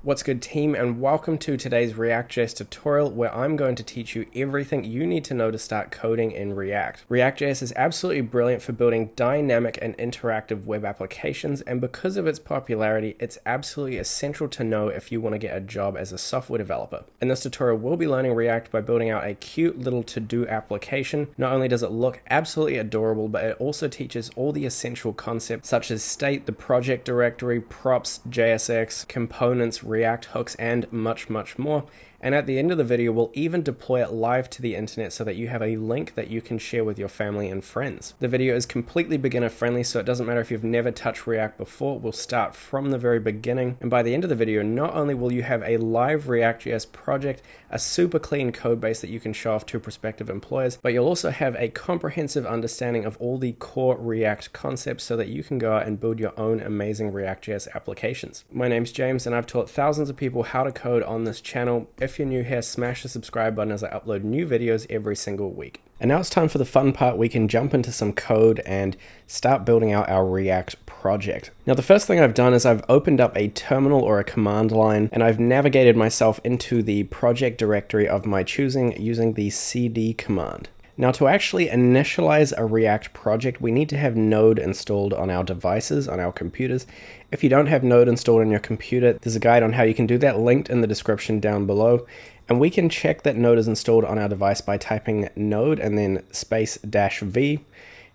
What's good, team, and welcome to today's React.js tutorial where I'm going to teach you everything you need to know to start coding in React. React.js is absolutely brilliant for building dynamic and interactive web applications, and because of its popularity, it's absolutely essential to know if you want to get a job as a software developer. In this tutorial, we'll be learning React by building out a cute little to-do application. Not only does it look absolutely adorable, but it also teaches all the essential concepts such as state, the project directory, props, JSX, components, React hooks, and much more. And at the end of the video, we'll even deploy it live to the internet so that you have a link that you can share with your family and friends. The video is completely beginner friendly, so it doesn't matter if you've never touched React before. We'll start from the very beginning. And by the end of the video, not only will you have a live React.js project, a super clean code base that you can show off to prospective employers, but you'll also have a comprehensive understanding of all the core React concepts so that you can go out and build your own amazing React.js applications. My name's James, and I've taught thousands of people how to code on this channel. If you're new here, smash the subscribe button as I upload new videos every single week. And now it's time for the fun part. We can jump into some code and start building out our React project. Now, the first thing I've done is I've opened up a terminal or a command line, and I've navigated myself into the project directory of my choosing using the cd command. Now, to actually initialize a React project, we need to have Node installed on our devices, on our computers. If you don't have Node installed on your computer, there's a guide on how you can do that linked in the description down below. And we can check that Node is installed on our device by typing node and then space -v.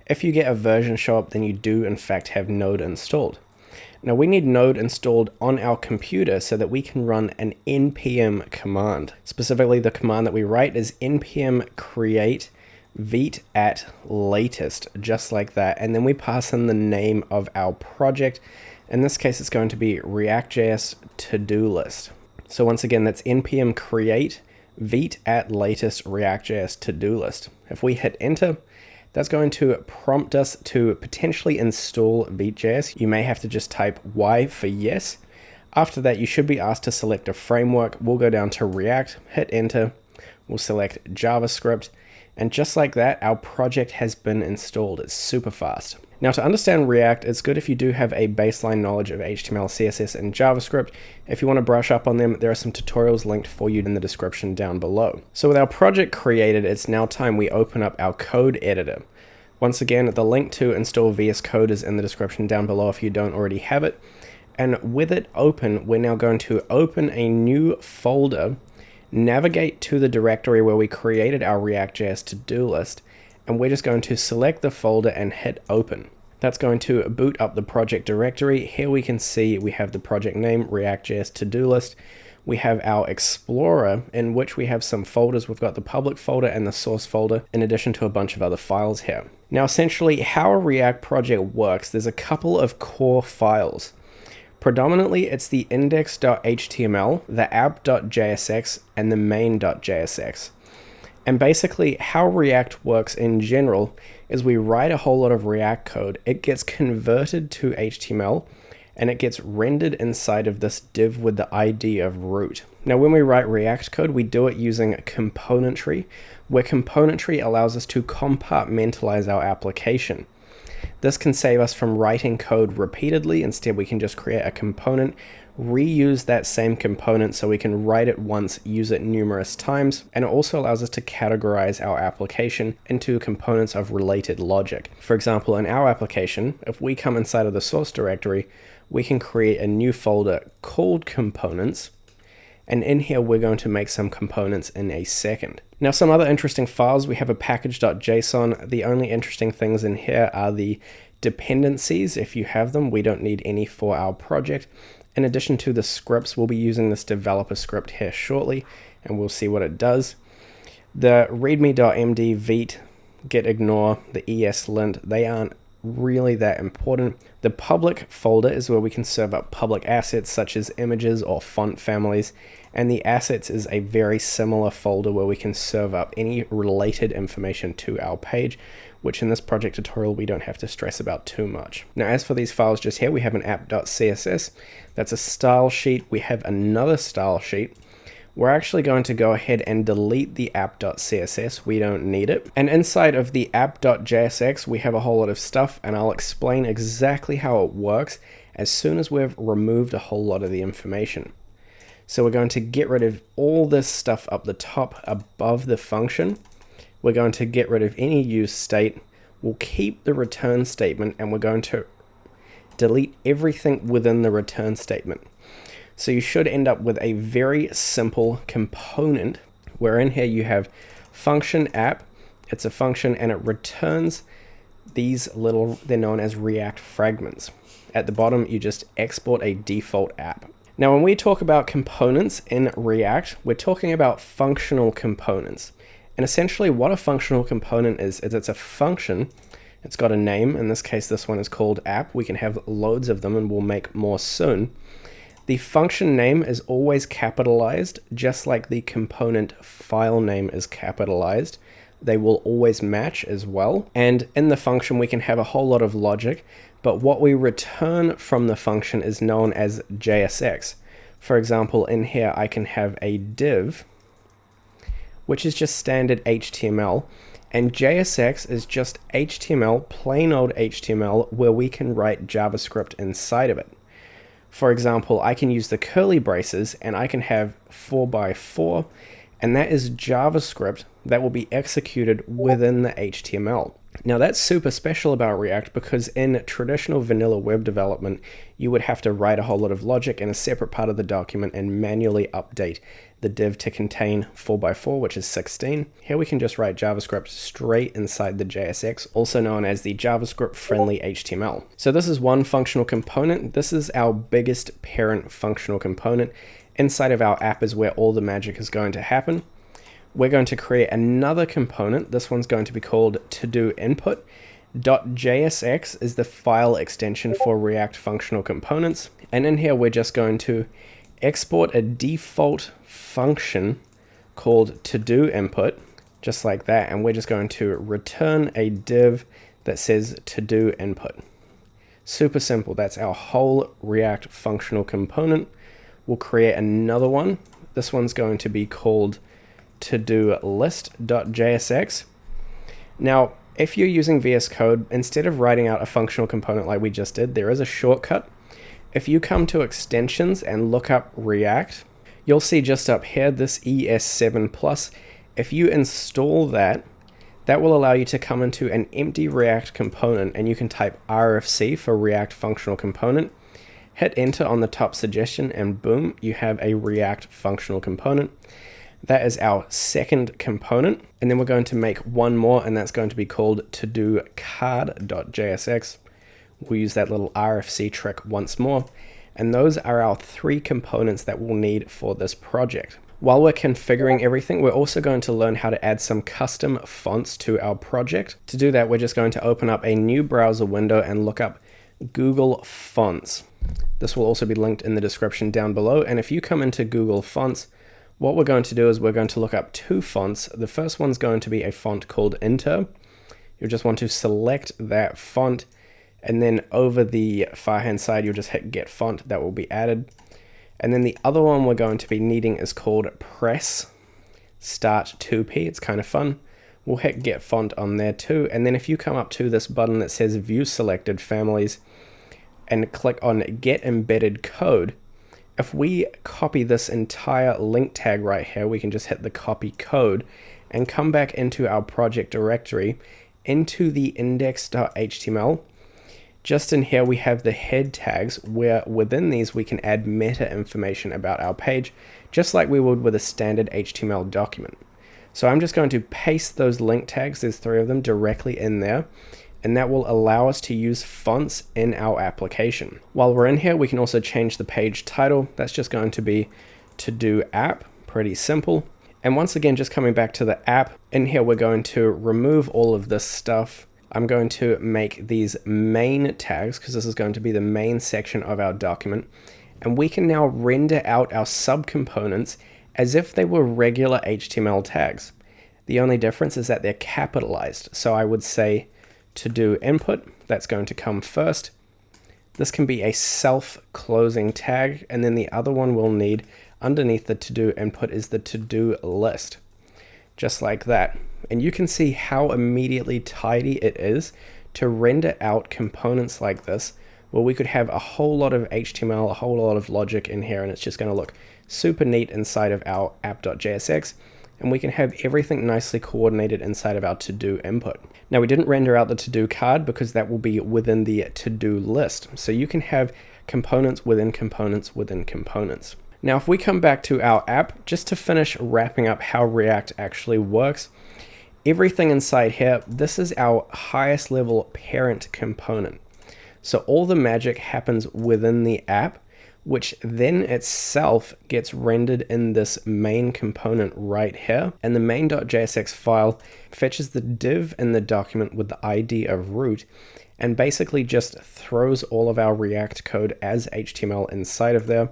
If you get a version show up, then you do in fact have Node installed. Now, we need Node installed on our computer so that we can run an npm command. Specifically, the command that we write is npm create vite at latest, just like that. And then we pass in the name of our project. In this case, it's going to be reactjs to-do list. So once again, that's npm create vite at latest reactjs to-do list. If we hit enter, that's going to prompt us to potentially install Vite.js. You may have to just type Y for yes. After that, you should be asked to select a framework. We'll go down to React, hit enter, we'll select JavaScript, and just like that, our project has been installed. It's super fast. Now, to understand React, it's good if you do have a baseline knowledge of HTML, CSS, and JavaScript. If you want to brush up on them, there are some tutorials linked for you in the description down below. So with our project created, it's now time we open up our code editor. Once again, the link to install VS Code is in the description down below if you don't already have it. And with it open, we're now going to open a new folder, navigate to the directory where we created our React.js to-do list, and we're just going to select the folder and hit open. That's going to boot up the project directory. Here we can see we have the project name, React.js to-do list. We have our Explorer, in which we have some folders. We've got the public folder and the source folder, in addition to a bunch of other files here. Now, essentially, how a React project works, there's a couple of core files. Predominantly, it's the index.html, the app.jsx, and the main.jsx. And basically, how React works in general is we write a whole lot of React code. It gets converted to HTML, and it gets rendered inside of this div with the ID of root. Now, when we write React code, we do it using componentry, where componentry allows us to compartmentalize our application. This can save us from writing code repeatedly. Instead, we can just create a component, reuse that same component so we can write it once, use it numerous times, and it also allows us to categorize our application into components of related logic. For example, in our application, if we come inside of the source directory, we can create a new folder called components, and in here we're going to make some components in a second. Now, some other interesting files, we have a package.json. The only interesting things in here are the dependencies. If you have them, we don't need any for our project. In addition to the scripts, we'll be using this developer script here shortly, and we'll see what it does. The readme.md, vite, get ignore, the ESLint, they aren't really that important. The public folder is where we can serve up public assets such as images or font families, and the assets is a very similar folder where we can serve up any related information to our page, which in this project tutorial we don't have to stress about too much. Now, as for these files just here, we have an app.css. That's a style sheet. We have another style sheet. We're actually going to go ahead and delete the app.css. We don't need it. And inside of the app.jsx, we have a whole lot of stuff, and I'll explain exactly how it works as soon as we've removed a whole lot of the information. So we're going to get rid of all this stuff up the top above the function. We're going to get rid of any use state. We'll keep the return statement, and we're going to delete everything within the return statement. So you should end up with a very simple component where in here you have function app. It's a function and it returns these little, they're known as React fragments. At the bottom, you just export a default app. Now, when we talk about components in React, we're talking about functional components. And essentially what a functional component is it's a function. It's got a name. In this case, this one is called app. We can have loads of them and we'll make more soon. The function name is always capitalized, just like the component file name is capitalized. They will always match as well. And in the function, we can have a whole lot of logic, but what we return from the function is known as JSX. For example, in here, I can have a div, which is just standard HTML. And JSX is just HTML, plain old HTML, where we can write JavaScript inside of it. For example, I can use the curly braces and I can have 4x4, and that is JavaScript that will be executed within the HTML. Now that's super special about React because in traditional vanilla web development, you would have to write a whole lot of logic in a separate part of the document and manually update the div to contain 4x4, which is 16. Here we can just write JavaScript straight inside the JSX, also known as the JavaScript friendly HTML. So this is one functional component. This is our biggest parent functional component. Inside of our app is where all the magic is going to happen. We're going to create another component. This one's going to be called To-Do Input. .jsx is the file extension for React functional components. And in here, we're just going to export a default function called To-Do Input, just like that. And we're just going to return a div that says To-Do Input. Super simple. That's our whole React functional component. We'll create another one. This one's going to be called To-Do List.jsx. Now, if you're using VS Code, instead of writing out a functional component like we just did, there is a shortcut. If you come to extensions and look up React, you'll see just up here this ES7+. If you install that, that will allow you to come into an empty React component and you can type RFC for React functional component. Hit enter on the top suggestion and boom, you have a React functional component. That is our second component. And then we're going to make one more, and that's going to be called To-Do Card.jsx. We'll use that little RFC trick once more. And those are our three components that we'll need for this project. While we're configuring everything, we're also going to learn how to add some custom fonts to our project. To do that, we're just going to open up a new browser window and look up Google Fonts. This will also be linked in the description down below. And if you come into Google Fonts, what we're going to do is we're going to look up two fonts. The first one's going to be a font called Inter. You'll just want to select that font, and then over the far hand side, you'll just hit Get Font. That will be added. And then the other one we're going to be needing is called Press Start 2P. It's kind of fun. We'll hit Get Font on there too. And then if you come up to this button that says View Selected Families and click on Get Embedded Code, if we copy this entire link tag right here, we can just hit the copy code and come back into our project directory into the index.html. Just in here, we have the head tags where within these we can add meta information about our page, just like we would with a standard HTML document. So I'm just going to paste those link tags, there's 3 of them, directly in there. And that will allow us to use fonts in our application. While we're in here, we can also change the page title. That's just going to be To-Do App, pretty simple. And once again, just coming back to the app, in here we're going to remove all of this stuff. I'm going to make these main tags because this is going to be the main section of our document. And we can now render out our subcomponents as if they were regular HTML tags. The only difference is that they're capitalized. So I would say To-Do Input, that's going to come first. This can be a self-closing tag, and then the other one we'll need underneath the To-Do Input is the To-Do List, just like that. And you can see how immediately tidy it is to render out components like this where we could have a whole lot of HTML, a whole lot of logic in here, and it's just going to look super neat inside of our app.jsx. And we can have everything nicely coordinated inside of our to-do input. Now, we didn't render out the to-do card because that will be within the to-do list. So you can have components within components within components. Now, if we come back to our app, just to finish wrapping up how React actually works, everything inside here, this is our highest level parent component. So all the magic happens within the app, which then itself gets rendered in this main component right here. And the main.jsx file fetches the div in the document with the ID of root and basically just throws all of our React code as HTML inside of there,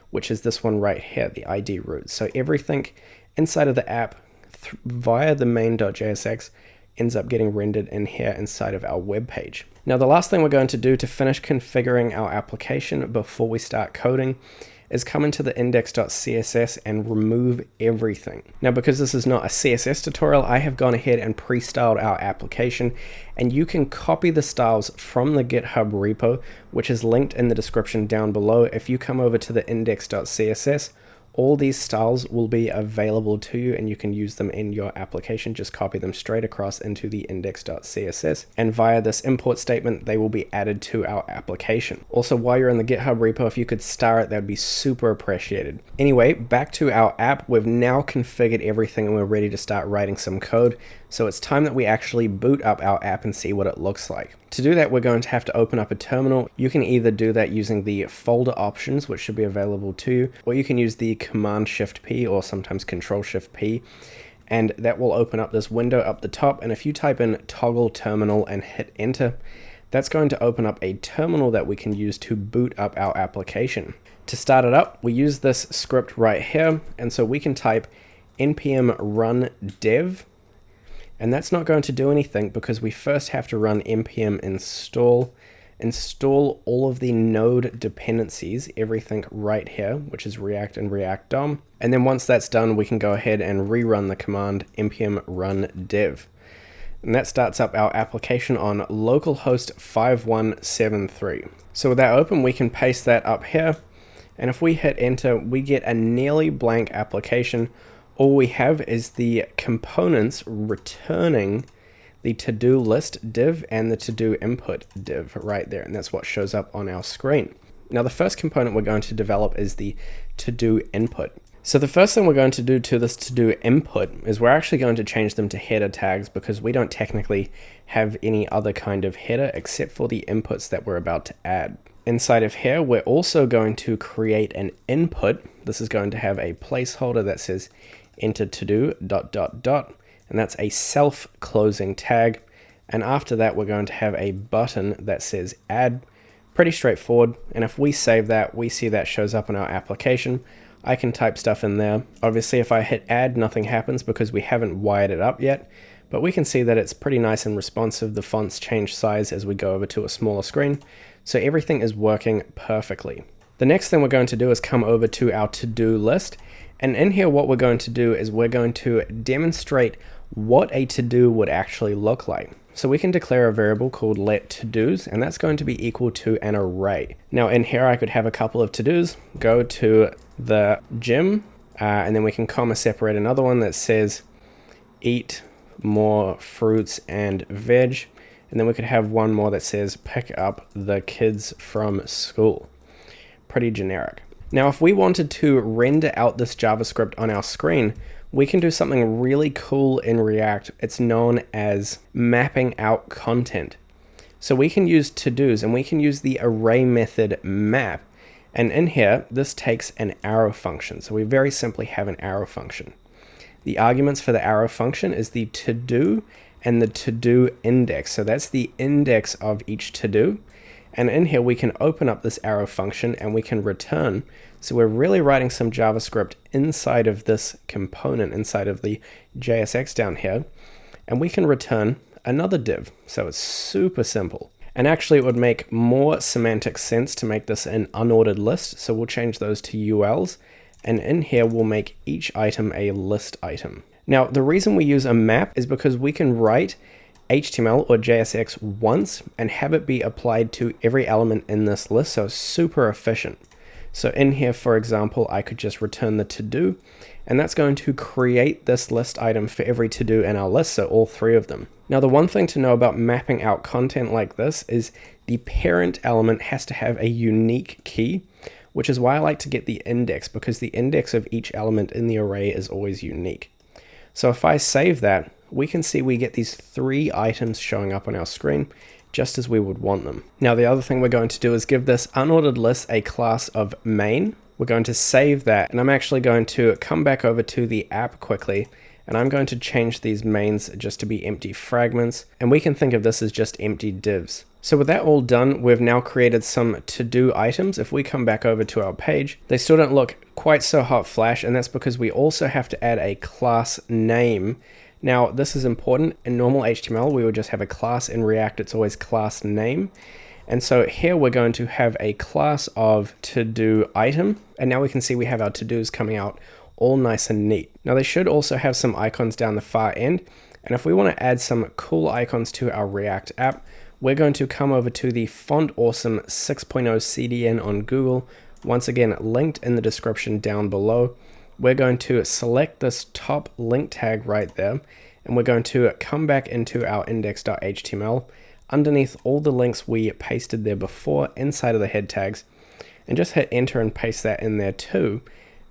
which is this one right here, the ID root. So everything inside of the app via the main.jsx ends up getting rendered in here inside of our web page. Now, the last thing we're going to do to finish configuring our application before we start coding is come into the index.css and remove everything. Now, because this is not a CSS tutorial, I have gone ahead and pre-styled our application, and you can copy the styles from the GitHub repo, which is linked in the description down below. If you come over to the index.css, all these styles will be available to you and you can use them in your application. Just copy them straight across into the index.css, and via this import statement, they will be added to our application. Also, while you're in the GitHub repo, if you could star it, that would be super appreciated. Anyway, back to our app. We've now configured everything and we're ready to start writing some code. So it's time that we actually boot up our app and see what it looks like. To do that, we're going to have to open up a terminal. You can either do that using the folder options, which should be available to you, or you can use the Command-Shift-P or sometimes Control-Shift-P, and that will open up this window up the top. And if you type in toggle terminal and hit enter, that's going to open up a terminal that we can use to boot up our application. To start it up, we use this script right here, and so we can type npm run dev. And that's not going to do anything because we first have to run npm install all of the node dependencies, everything right here, which is React and React DOM. And then once that's done, we can go ahead and rerun the command npm run dev. And that starts up our application on localhost 5173. So with that open, we can paste that up here. And if we hit enter, we get a nearly blank application. All we have is the components returning the to-do list div and the to-do input div right there. And that's what shows up on our screen. Now, the first component we're going to develop is the to-do input. So the first thing we're going to do to this to-do input is we're actually going to change them to header tags because we don't technically have any other kind of header except for the inputs that we're about to add. Inside of here, we're also going to create an input. This is going to have a placeholder that says enter to-do ... and that's a self-closing tag. And after that, we're going to have a button that says add. Pretty straightforward. And if we save that, we see that shows up in our application. I can type stuff in there. Obviously, if I hit add, nothing happens because we haven't wired it up yet. But we can see that it's pretty nice and responsive. The fonts change size as we go over to a smaller screen. So everything is working perfectly. The next thing we're going to do is come over to our to-do list. And in here, what we're going to do is we're going to demonstrate what a to-do would actually look like. So we can declare a variable called let to-dos, and that's going to be equal to an array. Now in here, I could have a couple of to-dos, go to the gym, and then we can comma separate another one that says eat more fruits and veg. And then we could have one more that says pick up the kids from school. Pretty generic. Now, if we wanted to render out this JavaScript on our screen, we can do something really cool in React. It's known as mapping out content. So we can use to-dos and we can use the array method map. And in here, this takes an arrow function. So we very simply have an arrow function. The arguments for the arrow function is the to-do and the to-do index. So that's the index of each to-do. And in here, we can open up this arrow function and we can return. So we're really writing some JavaScript inside of this component, inside of the JSX down here. And we can return another div. So it's super simple. And actually, it would make more semantic sense to make this an unordered list. So we'll change those to ULs. And in here, we'll make each item a list item. Now, the reason we use a map is because we can write HTML or JSX once and have it be applied to every element in this list, so it's super efficient. So in here, for example, I could just return the to-do, and that's going to create this list item for every to-do in our list, so all three of them. Now, the one thing to know about mapping out content like this is the parent element has to have a unique key, which is why I like to get the index, because the index of each element in the array is always unique. So if I save that, we can see we get these 3 items showing up on our screen, just as we would want them. Now, the other thing we're going to do is give this unordered list a class of main. We're going to save that, and I'm actually going to come back over to the app quickly, and I'm going to change these mains just to be empty fragments, and we can think of this as just empty divs. So with that all done, we've now created some to-do items. If we come back over to our page, they still don't look quite so hot flash, and that's because we also have to add a class name. Now, this is important. In normal HTML, we would just have a class. In React, it's always class name. And so here we're going to have a class of to-do item. And now we can see we have our to-dos coming out all nice and neat. Now, they should also have some icons down the far end. And if we want to add some cool icons to our React app, we're going to come over to the Font Awesome 6.0 CDN on Google. Once again, linked in the description down below. We're going to select this top link tag right there, and we're going to come back into our index.html underneath all the links we pasted there before inside of the head tags, and just hit enter and paste that in there too.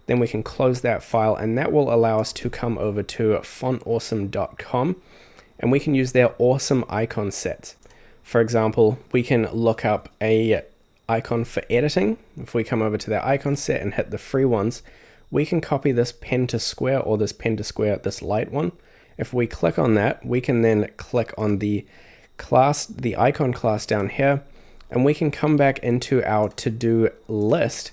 Then we can close that file, and that will allow us to come over to fontawesome.com, and we can use their awesome icon sets. For example, we can look up a icon for editing. If we come over to their icon set and hit the free ones, we can copy this pen to square or this pen to square, this light one. If we click on that, we can then click on the class, the icon class down here, and we can come back into our to-do list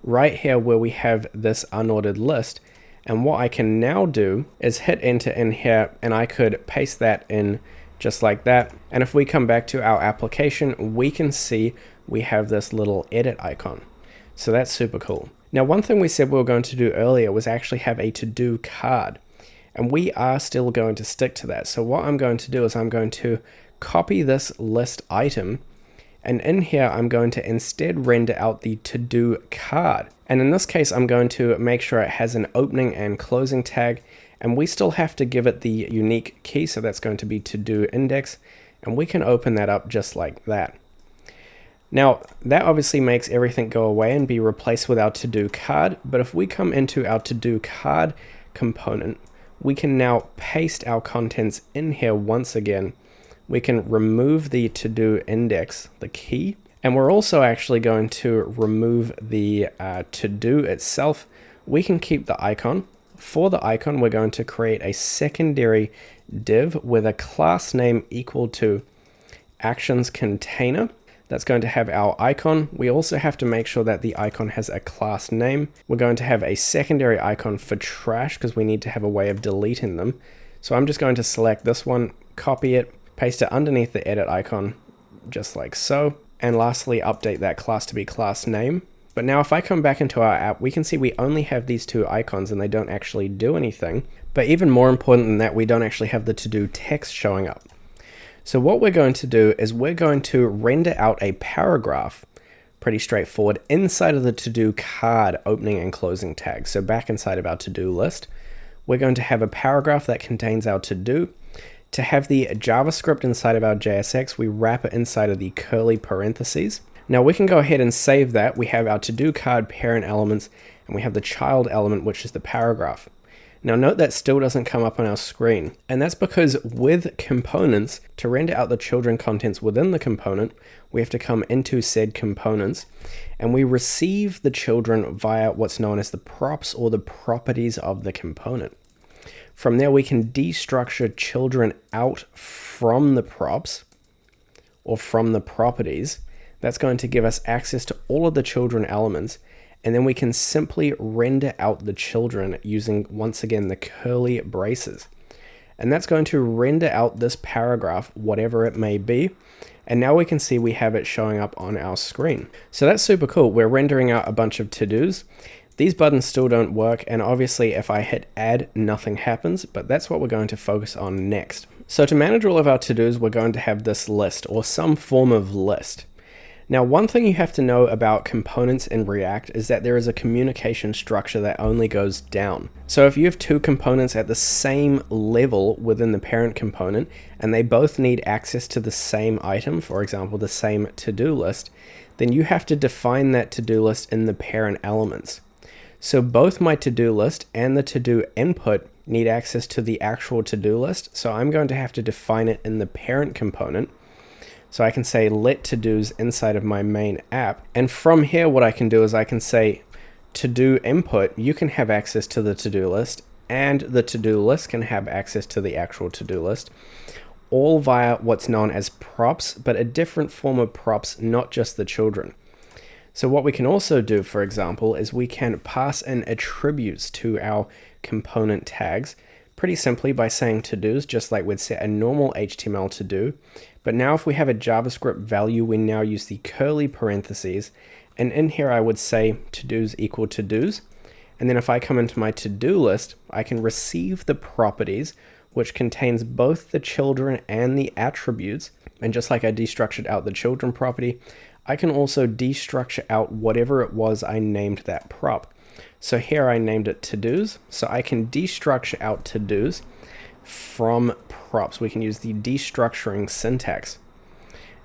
right here where we have this unordered list. And what I can now do is hit enter in here, and I could paste that in just like that. And if we come back to our application, we can see we have this little edit icon. So that's super cool. Now, one thing we said we were going to do earlier was actually have a to-do card, and we are still going to stick to that. So what I'm going to do is I'm going to copy this list item, and in here I'm going to instead render out the to-do card. And in this case, I'm going to make sure it has an opening and closing tag, and we still have to give it the unique key, so that's going to be to-do index, and we can open that up just like that. Now, that obviously makes everything go away and be replaced with our to-do card, but if we come into our to-do card component, we can now paste our contents in here once again. We can remove the to-do index, the key, and we're also actually going to remove the to-do itself. We can keep the icon. For the icon, we're going to create a secondary div with a class name equal to actions container. That's going to have our icon. We also have to make sure that the icon has a class name. We're going to have a secondary icon for trash because we need to have a way of deleting them. So I'm just going to select this one, copy it, paste it underneath the edit icon, just like so. And lastly, update that class to be class name. But now if I come back into our app, we can see we only have these 2 icons and they don't actually do anything. But even more important than that, we don't actually have the to-do text showing up. So what we're going to do is we're going to render out a paragraph, pretty straightforward, inside of the to-do card opening and closing tags. So back inside of our to-do list, we're going to have a paragraph that contains our to-do. To have the JavaScript inside of our JSX, we wrap it inside of the curly parentheses. Now we can go ahead and save that. We have our to-do card parent elements, and we have the child element, which is the paragraph. Now note that still doesn't come up on our screen, and that's because with components, to render out the children contents within the component, we have to come into said components, and we receive the children via what's known as the props or the properties of the component. From there, we can destructure children out from the props or from the properties. That's going to give us access to all of the children elements, and then we can simply render out the children using, once again, the curly braces. And that's going to render out this paragraph, whatever it may be. And now we can see we have it showing up on our screen. So that's super cool. We're rendering out a bunch of to-dos. These buttons still don't work, and obviously if I hit add, nothing happens, but that's what we're going to focus on next. So to manage all of our to-dos, we're going to have this list or some form of list. Now, one thing you have to know about components in React is that there is a communication structure that only goes down. So if you have two components at the same level within the parent component, and they both need access to the same item, for example, the same to-do list, then you have to define that to-do list in the parent elements. So both my to-do list and the to-do input need access to the actual to-do list. So I'm going to have to define it in the parent component. So I can say let to-dos inside of my main app. And from here, what I can do is I can say to-do input, you can have access to the to-do list, and the to-do list can have access to the actual to-do list, all via what's known as props, but a different form of props, not just the children. So what we can also do, for example, is we can pass in attributes to our component tags pretty simply by saying to-dos, just like we'd set a normal HTML to-do. But now if we have a JavaScript value, we now use the curly parentheses. And in here, I would say to-dos equal to-dos. And then if I come into my to-do list, I can receive the properties, which contains both the children and the attributes. And just like I destructured out the children property, I can also destructure out whatever it was I named that prop. So here I named it to-dos, so I can destructure out to-dos from props. We can use the destructuring syntax.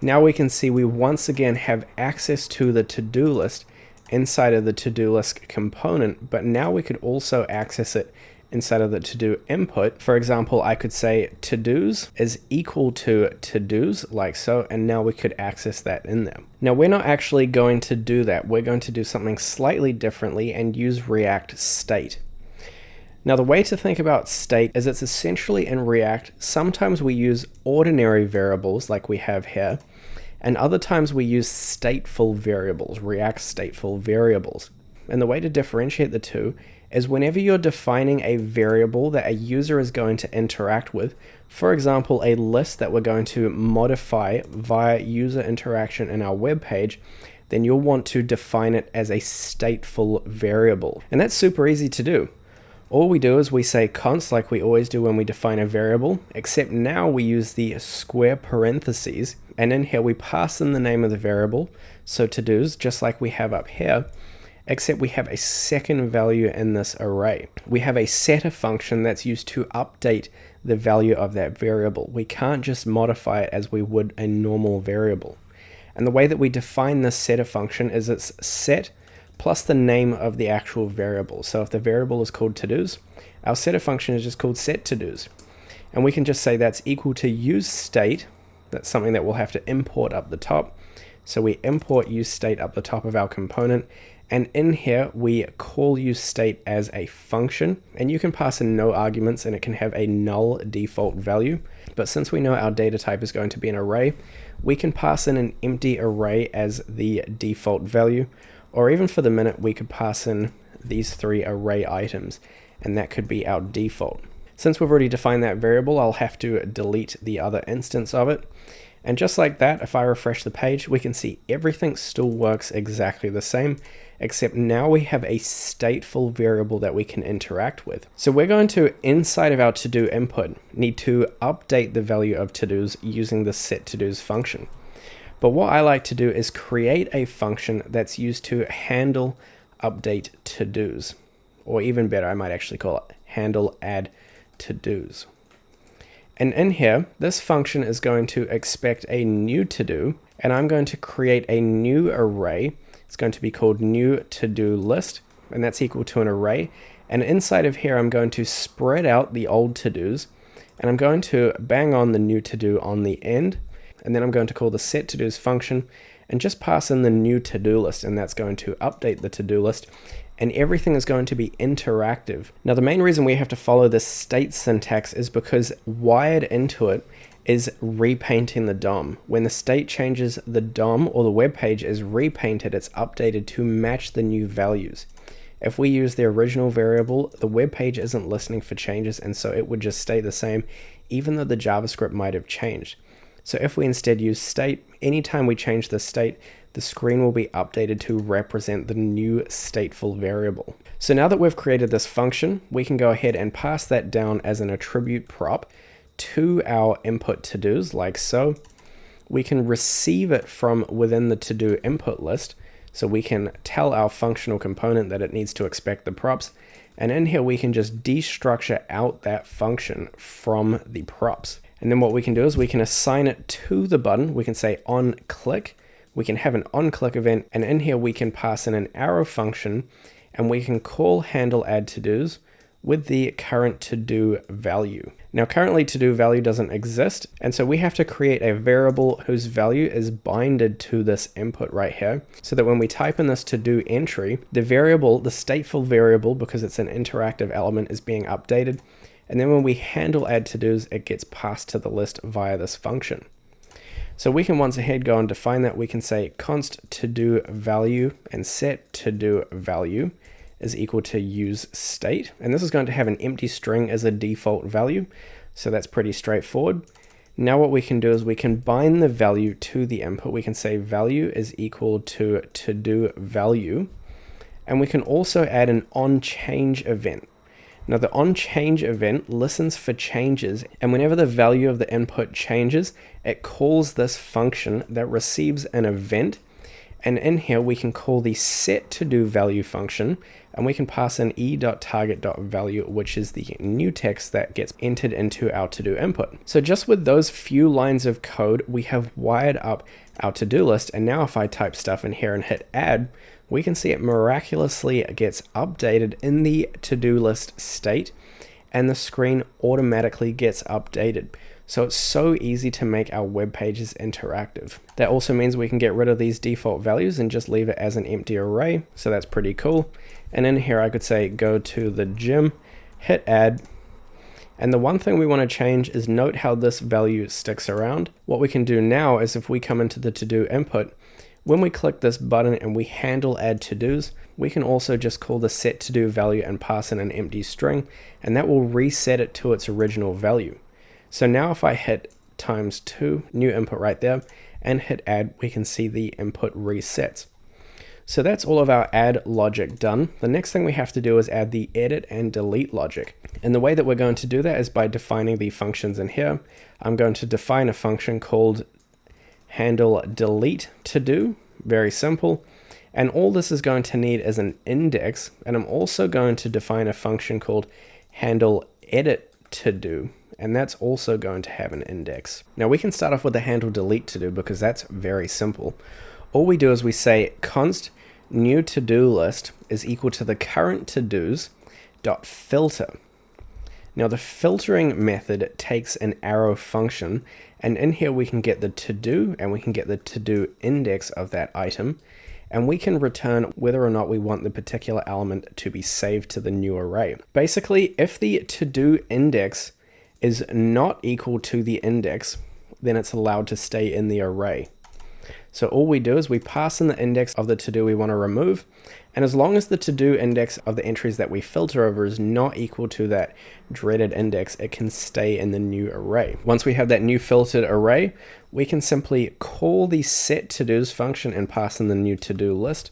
Now we can see we once again have access to the to-do list inside of the to-do list component, but now we could also access it inside of the to-do input. For example, I could say to-dos is equal to to-dos, like so, and now we could access that in there. Now we're not actually going to do that. We're going to do something slightly differently and use React state. Now the way to think about state is it's essentially in React, sometimes we use ordinary variables like we have here, and other times we use stateful variables, React stateful variables. And the way to differentiate the two is whenever you're defining a variable that a user is going to interact with, for example, a list that we're going to modify via user interaction in our web page, then you'll want to define it as a stateful variable. And that's super easy to do. All we do is we say const like we always do when we define a variable, except now we use the square parentheses, and in here we pass in the name of the variable, so to-dos, just like we have up here, except we have a second value in this array. We have a setter function that's used to update the value of that variable. We can't just modify it as we would a normal variable. And the way that we define this setter function is it's set plus the name of the actual variable. So if the variable is called to-dos, our setter function is just called set to-dos. And we can just say that's equal to use state. That's something that we'll have to import up the top. So we import use state up the top of our component. And in here, we call use state as a function, and you can pass in no arguments and it can have a null default value. But since we know our data type is going to be an array, we can pass in an empty array as the default value, or even for the minute, we could pass in these three array items, and that could be our default. Since we've already defined that variable, I'll have to delete the other instance of it. And just like that, if I refresh the page, we can see everything still works exactly the same, except now we have a stateful variable that we can interact with. So we're going to, inside of our to-do input, need to update the value of to-dos using the set to-dos function. But what I like to do is create a function that's used to handle update to-dos, or even better, I might actually call it handle add to-dos. And in here, this function is going to expect a new to-do, and I'm going to create a new array. It's going to be called new to-do list, and that's equal to an array. And inside of here, I'm going to spread out the old to-dos, and I'm going to bang on the new to-do on the end, and then I'm going to call the set to-dos function and just pass in the new to-do list, and that's going to update the to-do list, and everything is going to be interactive. Now, the main reason we have to follow this state syntax is because wired into it is repainting the DOM. When the state changes, the DOM or the web page is repainted, it's updated to match the new values. If we use the original variable, the web page isn't listening for changes, and so it would just stay the same, even though the JavaScript might have changed. So if we instead use state, anytime we change the state, the screen will be updated to represent the new stateful variable. So now that we've created this function, we can go ahead and pass that down as an attribute prop to our input to-dos like so. We can receive it from within the to-do input list. So we can tell our functional component that it needs to expect the props. And in here, we can just destructure out that function from the props. And then what we can do is we can assign it to the button. We can say on click. We can have an on click event. And in here, we can pass in an arrow function and we can call handle add to-dos with the current to-do value. Now currently to-do value doesn't exist, and so we have to create a variable whose value is binded to this input right here, so that when we type in this to-do entry, the variable, the stateful variable, because it's an interactive element, is being updated, and then when we handle add to-dos, it gets passed to the list via this function. So we can once ahead go and define that. We can say const to-do value and set to-do value is equal to use state. And this is going to have an empty string as a default value. So that's pretty straightforward. Now what we can do is we can bind the value to the input. We can say value is equal to do value. And we can also add an on change event. Now the on change event listens for changes, and whenever the value of the input changes, it calls this function that receives an event. And in here, we can call the set to do value function, and we can pass in e.target.value, which is the new text that gets entered into our to do input. So just with those few lines of code, we have wired up our to-do list. And now if I type stuff in here and hit add, we can see it miraculously gets updated in the to-do list state, and the screen automatically gets updated. So it's so easy to make our web pages interactive. That also means we can get rid of these default values and just leave it as an empty array. So that's pretty cool. And in here, I could say, go to the gym, hit add. And the one thing we want to change is note how this value sticks around. What we can do now is if we come into the to-do input, when we click this button and we handle add to-dos, we can also just call the set to-do value and pass in an empty string, and that will reset it to its original value. So now if I hit ×2, new input right there, and hit add, we can see the input resets. So that's all of our add logic done. The next thing we have to do is add the edit and delete logic. And the way that we're going to do that is by defining the functions in here. I'm going to define a function called handle delete to do, very simple. And all this is going to need is an index. And I'm also going to define a function called handle edit to do. And that's also going to have an index. Now we can start off with the handle delete to do because that's very simple. All we do is we say const new to-do list is equal to the current to-dos dot filter. Now the filtering method takes an arrow function, and in here we can get the to-do and we can get the to-do index of that item, and we can return whether or not we want the particular element to be saved to the new array. Basically, if the to-do index is not equal to the index, then it's allowed to stay in the array. So all we do is we pass in the index of the to-do we want to remove, and as long as the to-do index of the entries that we filter over is not equal to that dreaded index, it can stay in the new array. Once we have that new filtered array, we can simply call the set to-dos function and pass in the new to-do list.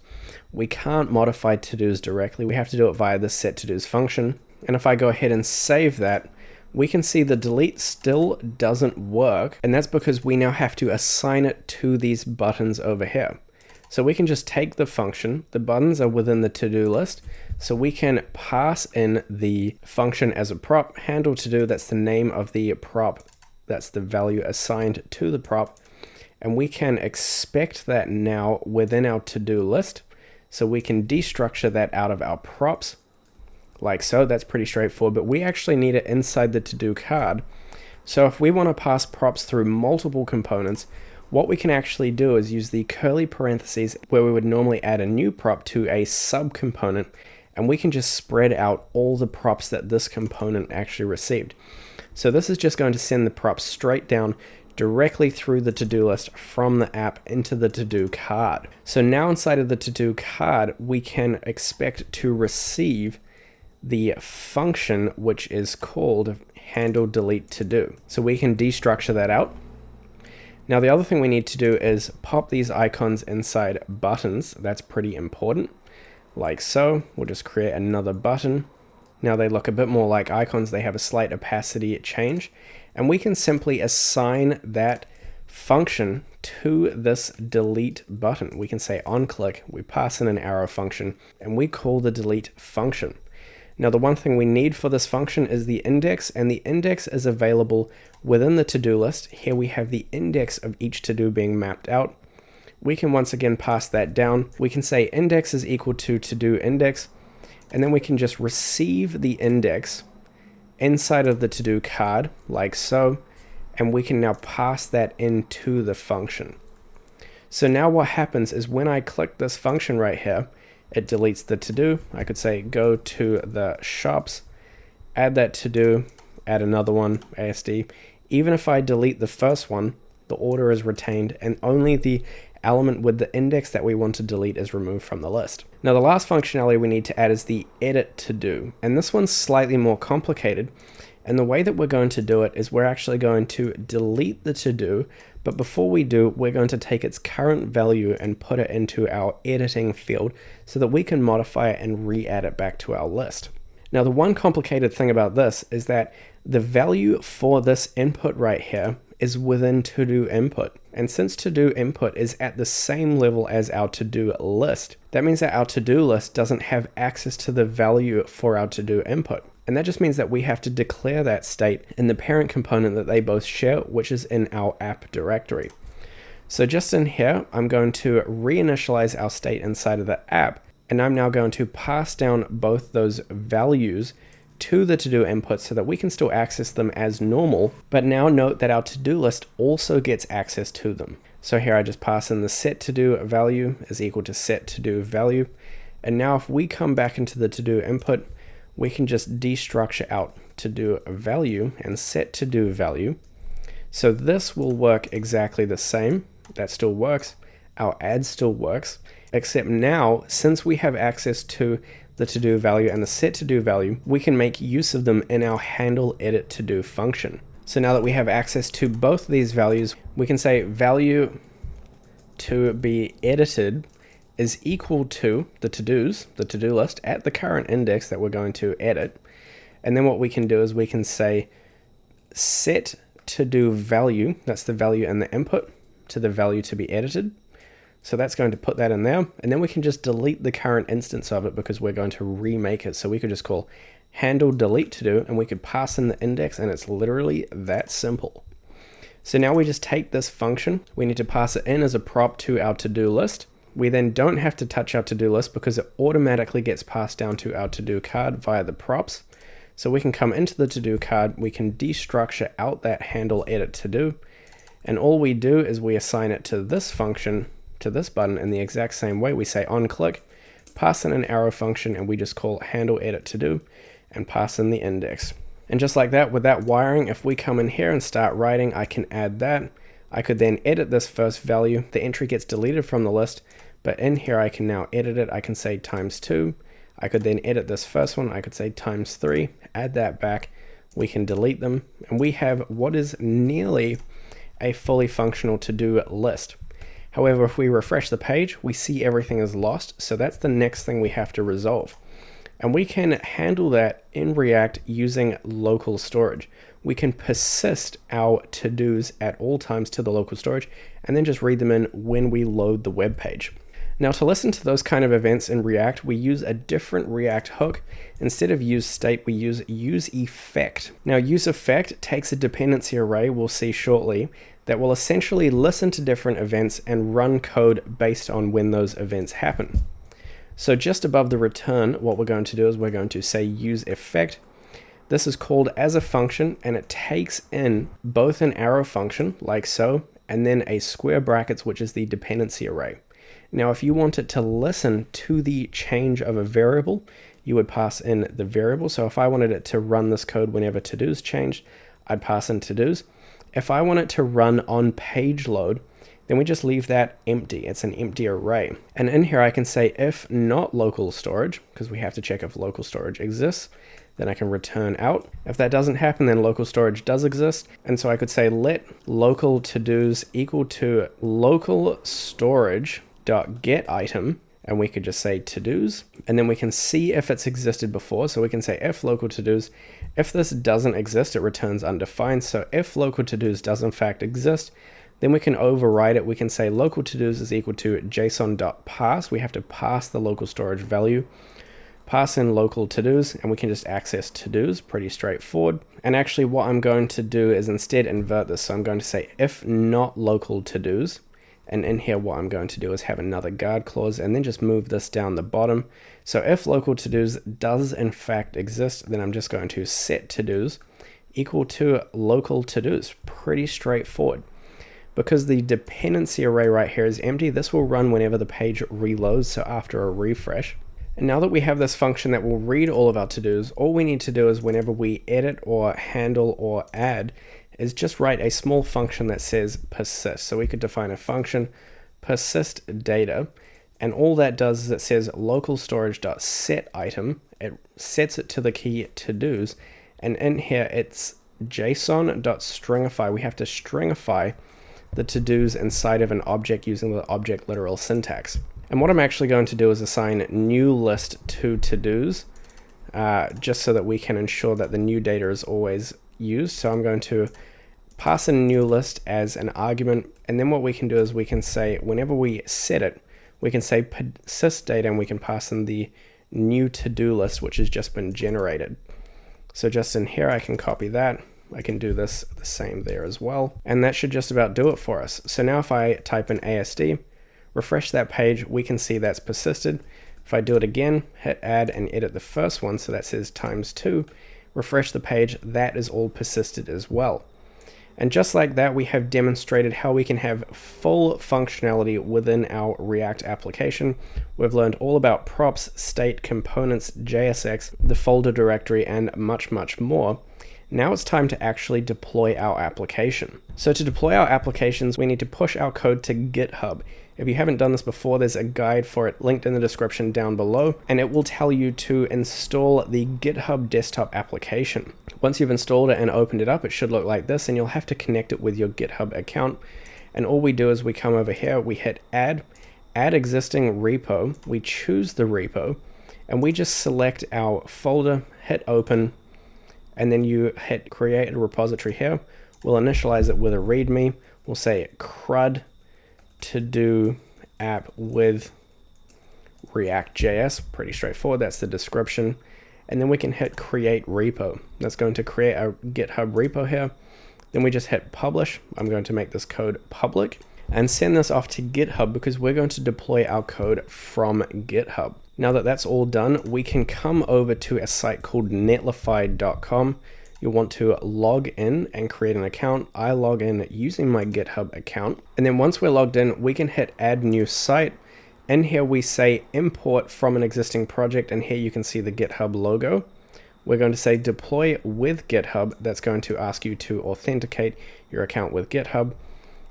We can't modify to-dos directly. We have to do it via the set to-dos function. And if I go ahead and save that, we can see the delete still doesn't work, and that's because we now have to assign it to these buttons over here. So we can just take the function, the buttons are within the to-do list, so we can pass in the function as a prop, handle to do, that's the name of the prop, that's the value assigned to the prop, and we can expect that now within our to-do list, so we can destructure that out of our props, like so. That's pretty straightforward, but we actually need it inside the to-do card. So if we want to pass props through multiple components, what we can actually do is use the curly parentheses where we would normally add a new prop to a subcomponent, and we can just spread out all the props that this component actually received. So this is just going to send the props straight down directly through the to-do list from the app into the to-do card. So now inside of the to-do card, we can expect to receive the function which is called handle delete to do. So we can destructure that out. Now the other thing we need to do is pop these icons inside buttons. That's pretty important. Like so, we'll just create another button, Now they look a bit more like icons. They have a slight opacity change, and we can simply assign that function to this delete button. We can say on click, we pass in an arrow function, and we call the delete function. Now the one thing we need for this function is the index, and the index is available within the to-do list. Here we have the index of each to-do being mapped out. We can once again pass that down. We can say index is equal to to-do index, and then we can just receive the index inside of the to-do card like so, and we can now pass that into the function. So now what happens is when I click this function right here, it deletes the to-do. I could say go to the shops, add that to-do, add another one, ASD. Even if I delete the first one, the order is retained and only the element with the index that we want to delete is removed from the list. Now the last functionality we need to add is the edit to-do, and this one's slightly more complicated. And the way that we're going to do it is we're actually going to delete the to-do, but before we do, we're going to take its current value and put it into our editing field so that we can modify it and re-add it back to our list. Now the one complicated thing about this is that the value for this input right here is within to-do input. And since to-do input is at the same level as our to-do list, that means that our to-do list doesn't have access to the value for our to-do input. And that just means that we have to declare that state in the parent component that they both share, which is in our app directory. So just in here, I'm going to reinitialize our state inside of the app, and I'm now going to pass down both those values to the to-do input so that we can still access them as normal, but now note that our to-do list also gets access to them. So here I just pass in the set to-do value is equal to set to-do value, and now if we come back into the to-do input, we can just destructure out to-do value and set to-do value. So this will work exactly the same. That still works. Our add still works, except now, since we have access to the to-do value and the set to-do value, we can make use of them in our handle edit to-do function. So now that we have access to both these values, we can say value to be edited is equal to the to-dos, the to-do list, at the current index that we're going to edit. And then what we can do is we can say set to-do value, that's the value in the input, to the value to be edited. So that's going to put that in there. And then we can just delete the current instance of it because we're going to remake it. So we could just call handle delete to-do, and we could pass in the index, and it's literally that simple. So now we just take this function, we need to pass it in as a prop to our to-do list. We then don't have to touch our to-do list because it automatically gets passed down to our to-do card via the props. So we can come into the to-do card, we can destructure out that handle edit to-do, and all we do is we assign it to this function, to this button in the exact same way. We say on click, pass in an arrow function, and we just call handle edit to-do and pass in the index. And just like that, with that wiring, if we come in here and start writing, I can add that. I could then edit this first value. The entry gets deleted from the list, but in here I can now edit it. I can say ×2. I could then edit this first one. I could say ×3, add that back. We can delete them, and we have what is nearly a fully functional to-do list. However, if we refresh the page, we see everything is lost. So that's the next thing we have to resolve. And we can handle that in React using local storage. We can persist our to-dos at all times to the local storage and then just read them in when we load the web page. Now to listen to those kind of events in React, we use a different React hook. Instead of use state, we use effect. Now use effect takes a dependency array, we'll see shortly, that will essentially listen to different events and run code based on when those events happen. So just above the return, what we're going to do is we're going to say use effect. This is called as a function, and it takes in both an arrow function like so, and then a square brackets, which is the dependency array. Now, if you want it to listen to the change of a variable, you would pass in the variable. So if I wanted it to run this code whenever to-dos changed, I'd pass in to-dos. If I want it to run on page load, then we just leave that empty. It's an empty array. And in here I can say if not local storage, because we have to check if local storage exists, then I can return out. If that doesn't happen, then local storage does exist. And so I could say let local to-dos equal to local storage dot get item, and we could just say to-dos, and then we can see if it's existed before. So we can say if local to-dos. If this doesn't exist, it returns undefined. So if local to-dos does in fact exist, then we can override it. We can say local to-dos is equal to json.pass. We have to pass the local storage value, pass in local to-dos, and we can just access to-dos. Pretty straightforward. And actually what I'm going to do is instead invert this. So I'm going to say if not local to-dos, and in here what I'm going to do is have another guard clause and then just move this down the bottom. So if local to-dos does in fact exist, then I'm just going to set to-dos equal to local to-dos. Pretty straightforward. Because the dependency array right here is empty, this will run whenever the page reloads, so after a refresh. And now that we have this function that will read all of our to-dos, all we need to do is whenever we edit or handle or add is just write a small function that says persist. So we could define a function persist data, and all that does is it says local storage.set item. It sets it to the key to-dos, and in here it's json.stringify. We have to stringify the to-dos inside of an object using the object literal syntax. And what I'm actually going to do is assign new list to to-dos, just so that we can ensure that the new data is always used. So I'm going to pass in new list as an argument, and then what we can do is we can say whenever we set it, we can say persist data, and we can pass in the new to-do list which has just been generated. So just in here I can copy that. I can do this the same there as well, and that should just about do it for us. So now if I type in ASD, refresh that page, we can see that's persisted. If I do it again, hit add and edit the first one, so that says ×2, refresh the page, that is all persisted as well. And just like that, we have demonstrated how we can have full functionality within our React application. We've learned all about props, state, components, JSX, the folder directory, and much, much more. Now it's time to actually deploy our application. So to deploy our applications, we need to push our code to GitHub. If you haven't done this before, there's a guide for it linked in the description down below, and it will tell you to install the GitHub desktop application. Once you've installed it and opened it up, it should look like this, and you'll have to connect it with your GitHub account. And all we do is we come over here, we hit add existing repo, we choose the repo, and we just select our folder, hit open, and then you hit create a repository here. We'll initialize it with a readme. We'll say crud to do app with react.js. Pretty straightforward. That's the description. And then we can hit create repo. That's going to create a GitHub repo here. Then we just hit publish. I'm going to make this code public and send this off to GitHub because we're going to deploy our code from GitHub. Now that that's all done, we can come over to a site called netlify.com. You'll want to log in and create an account. I log in using my GitHub account. And then once we're logged in, we can hit add new site. In here we say import from an existing project, and here you can see the GitHub logo. We're going to say deploy with GitHub. That's going to ask you to authenticate your account with GitHub.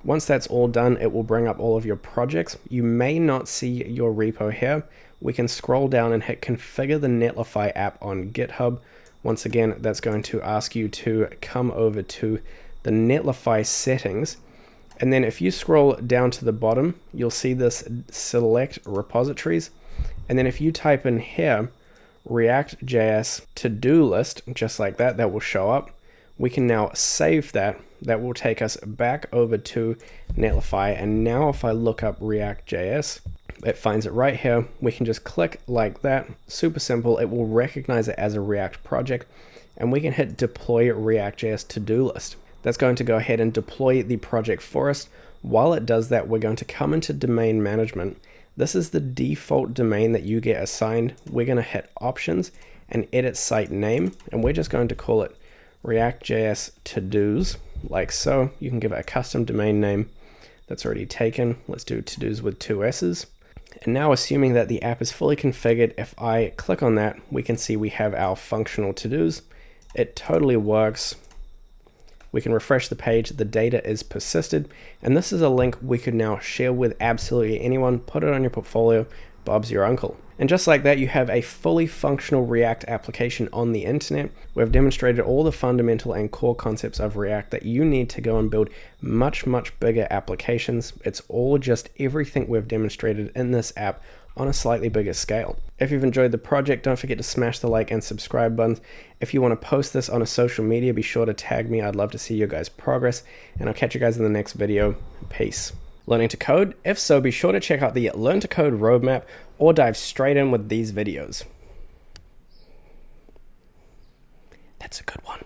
Once that's all done, it will bring up all of your projects. You may not see your repo here. We can scroll down and hit configure the Netlify app on GitHub. Once again, that's going to ask you to come over to the Netlify settings. And then if you scroll down to the bottom, you'll see this select repositories. And then if you type in here, reactjs to-do list, just like that, that will show up. We can now save that. That will take us back over to Netlify. And now if I look up react.js, it finds it right here. We can just click like that. Super simple. It will recognize it as a React project, and we can hit deploy react.js to-do list. That's going to go ahead and deploy the project for us. While it does that, we're going to come into domain management. This is the default domain that you get assigned. We're going to hit options and edit site name, and we're just going to call it react.js to-dos, like so. You can give it a custom domain name that's already taken. Let's do to-dos with 2 S's. And now, assuming that the app is fully configured, if I click on that, we can see we have our functional to-dos. It totally works. We can refresh the page, the data is persisted, and this is a link we could now share with absolutely anyone. Put it on your portfolio, Bob's your uncle. And just like that, you have a fully functional React application on the internet. We've demonstrated all the fundamental and core concepts of React that you need to go and build much, much bigger applications. It's all just everything we've demonstrated in this app on a slightly bigger scale. If you've enjoyed the project, don't forget to smash the like and subscribe buttons. If you want to post this on a social media, be sure to tag me. I'd love to see your guys' progress, and I'll catch you guys in the next video. Peace. Learning to code? If so, be sure to check out the Learn to Code roadmap or dive straight in with these videos. That's a good one.